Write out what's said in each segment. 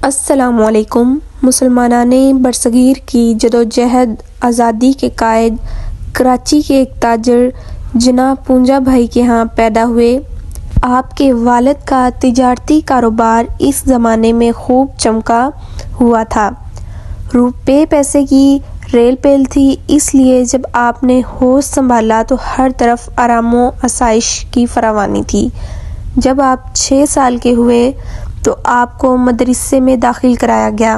السلام علیکم۔ مسلمانان برصغیر کی جدوجہد آزادی کے قائد کراچی کے ایک تاجر جناب پونجا بھائی کے ہاں پیدا ہوئے۔ آپ کے والد کا تجارتی کاروبار اس زمانے میں خوب چمکا ہوا تھا۔ روپے پیسے کی ریل پیل تھی، اس لیے جب آپ نے ہوش سنبھالا تو ہر طرف آرام و آسائش کی فراوانی تھی۔ جب آپ 6 سال کے ہوئے تو آپ کو مدرسے میں داخل کرایا گیا۔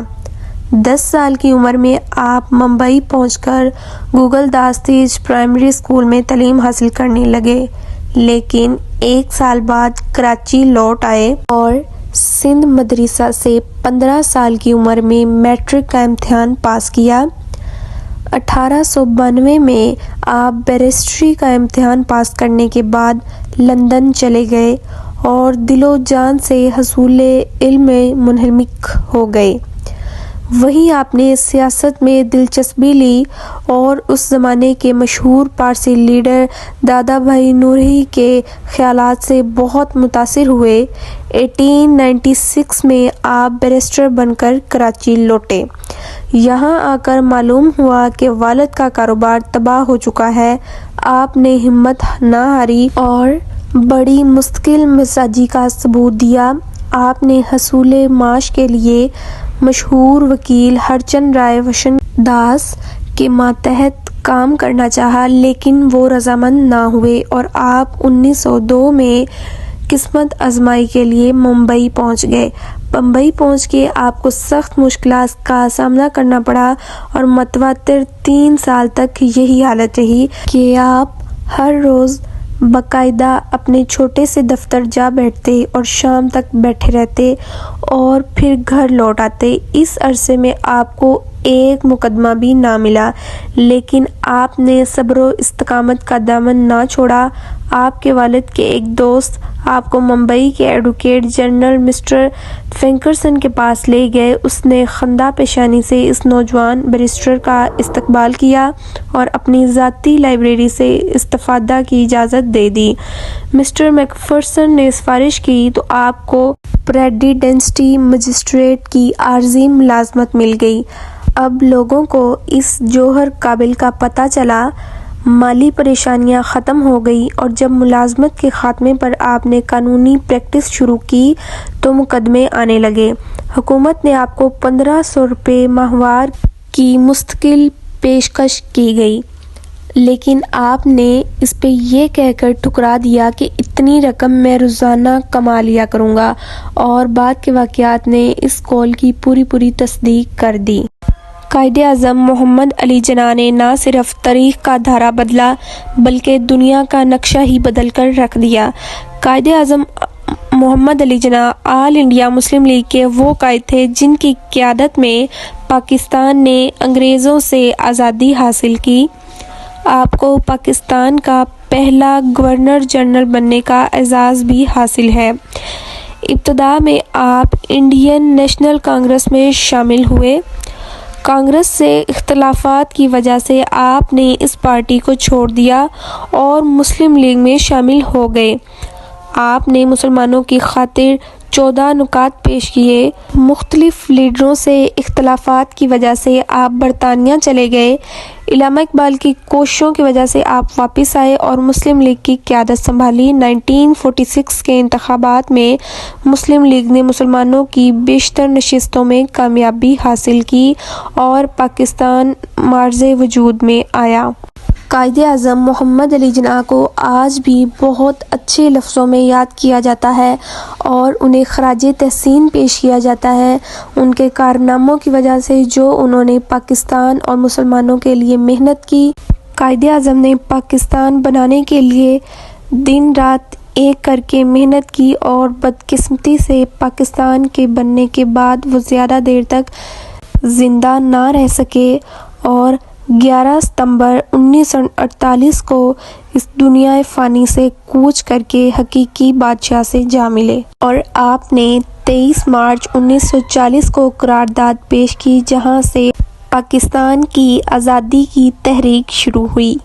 10 سال کی عمر میں آپ ممبئی پہنچ کر گوگل داس تیج پرائمری اسکول میں تعلیم حاصل کرنے لگے، لیکن 1 سال بعد کراچی لوٹ آئے اور سندھ مدرسہ سے 15 سال کی عمر میں میٹرک کا امتحان پاس کیا۔ 1892 میں آپ بیرسٹری کا امتحان پاس کرنے کے بعد لندن چلے گئے اور دل و جان سے حصول علم میں منہمک ہو گئے۔ وہیں آپ نے سیاست میں دلچسپی لی اور اس زمانے کے مشہور پارسی لیڈر دادا بھائی نورہی کے خیالات سے بہت متاثر ہوئے۔ 1896 میں آپ بیرسٹر بن کر کراچی لوٹے۔ یہاں آ کر معلوم ہوا کہ والد کا کاروبار تباہ ہو چکا ہے۔ آپ نے ہمت نہ ہاری اور بڑی مستقل مزاجی کا ثبوت دیا۔ آپ نے حصول معاش کے لیے مشہور وکیل ہرچند رائے وشن داس کے ماتحت کام کرنا چاہا، لیکن وہ رضامند نہ ہوئے اور آپ 1902 میں قسمت آزمائی کے لیے ممبئی پہنچ گئے۔ بمبئی پہنچ کے آپ کو سخت مشکلات کا سامنا کرنا پڑا اور متواتر 3 سال تک یہی حالت رہی کہ آپ ہر روز باقاعدہ اپنے چھوٹے سے دفتر جا بیٹھتے اور شام تک بیٹھے رہتے اور پھر گھر لوٹ آتے۔ اس عرصے میں آپ کو ایک مقدمہ بھی نہ ملا، لیکن آپ نے صبر و استقامت کا دامن نہ چھوڑا۔ آپ کے والد کے ایک دوست آپ کو ممبئی کے ایڈوکیٹ جنرل مسٹر فرینکسن کے پاس لے گئے۔ اس نے خندہ پیشانی سے اس نوجوان بیرسٹر کا استقبال کیا اور اپنی ذاتی لائبریری سے استفادہ کی اجازت دے دی۔ مسٹر میکفرسن نے سفارش کی تو آپ کو پریزیڈنسی مجسٹریٹ کی عارضی ملازمت مل گئی۔ اب لوگوں کو اس جوہر قابل کا پتہ چلا، مالی پریشانیاں ختم ہو گئی اور جب ملازمت کے خاتمے پر آپ نے قانونی پریکٹس شروع کی تو مقدمے آنے لگے۔ حکومت نے آپ کو 1500 روپے ماہوار کی مستقل پیشکش کی گئی، لیکن آپ نے اس پہ یہ کہہ کر ٹھکرا دیا کہ اتنی رقم میں روزانہ کما لیا کروں گا، اور بعد کے واقعات نے اس قول کی پوری تصدیق کر دی۔ قائد اعظم محمد علی جناح نے نہ صرف تاریخ کا دھارا بدلا بلکہ دنیا کا نقشہ ہی بدل کر رکھ دیا۔ قائد اعظم محمد علی جناح آل انڈیا مسلم لیگ کے وہ قائد تھے جن کی قیادت میں پاکستان نے انگریزوں سے آزادی حاصل کی۔ آپ کو پاکستان کا پہلا گورنر جنرل بننے کا اعزاز بھی حاصل ہے۔ ابتدا میں آپ انڈین نیشنل کانگریس میں شامل ہوئے۔ کانگریس سے اختلافات کی وجہ سے آپ نے اس پارٹی کو چھوڑ دیا اور مسلم لیگ میں شامل ہو گئے۔ آپ نے مسلمانوں کی خاطر 14 نکات پیش کیے۔ مختلف لیڈروں سے اختلافات کی وجہ سے آپ برطانیہ چلے گئے۔ علامہ اقبال کی کوششوں کی وجہ سے آپ واپس آئے اور مسلم لیگ کی قیادت سنبھالی۔ 1946 کے انتخابات میں مسلم لیگ نے مسلمانوں کی بیشتر نشستوں میں کامیابی حاصل کی اور پاکستان معرض وجود میں آیا۔ قائد اعظم محمد علی جناح کو آج بھی بہت اچھے لفظوں میں یاد کیا جاتا ہے اور انہیں خراج تحسین پیش کیا جاتا ہے ان کے کارناموں کی وجہ سے جو انہوں نے پاکستان اور مسلمانوں کے لیے محنت کی۔ قائد اعظم نے پاکستان بنانے کے لیے دن رات ایک کر کے محنت کی اور بدقسمتی سے پاکستان کے بننے کے بعد وہ زیادہ دیر تک زندہ نہ رہ سکے اور 11 ستمبر 1948 کو اس دنیا فانی سے کوچ کر کے حقیقی بادشاہ سے جا ملے، اور آپ نے 23 مارچ 1940 کو قرارداد پیش کی جہاں سے پاکستان کی آزادی کی تحریک شروع ہوئی۔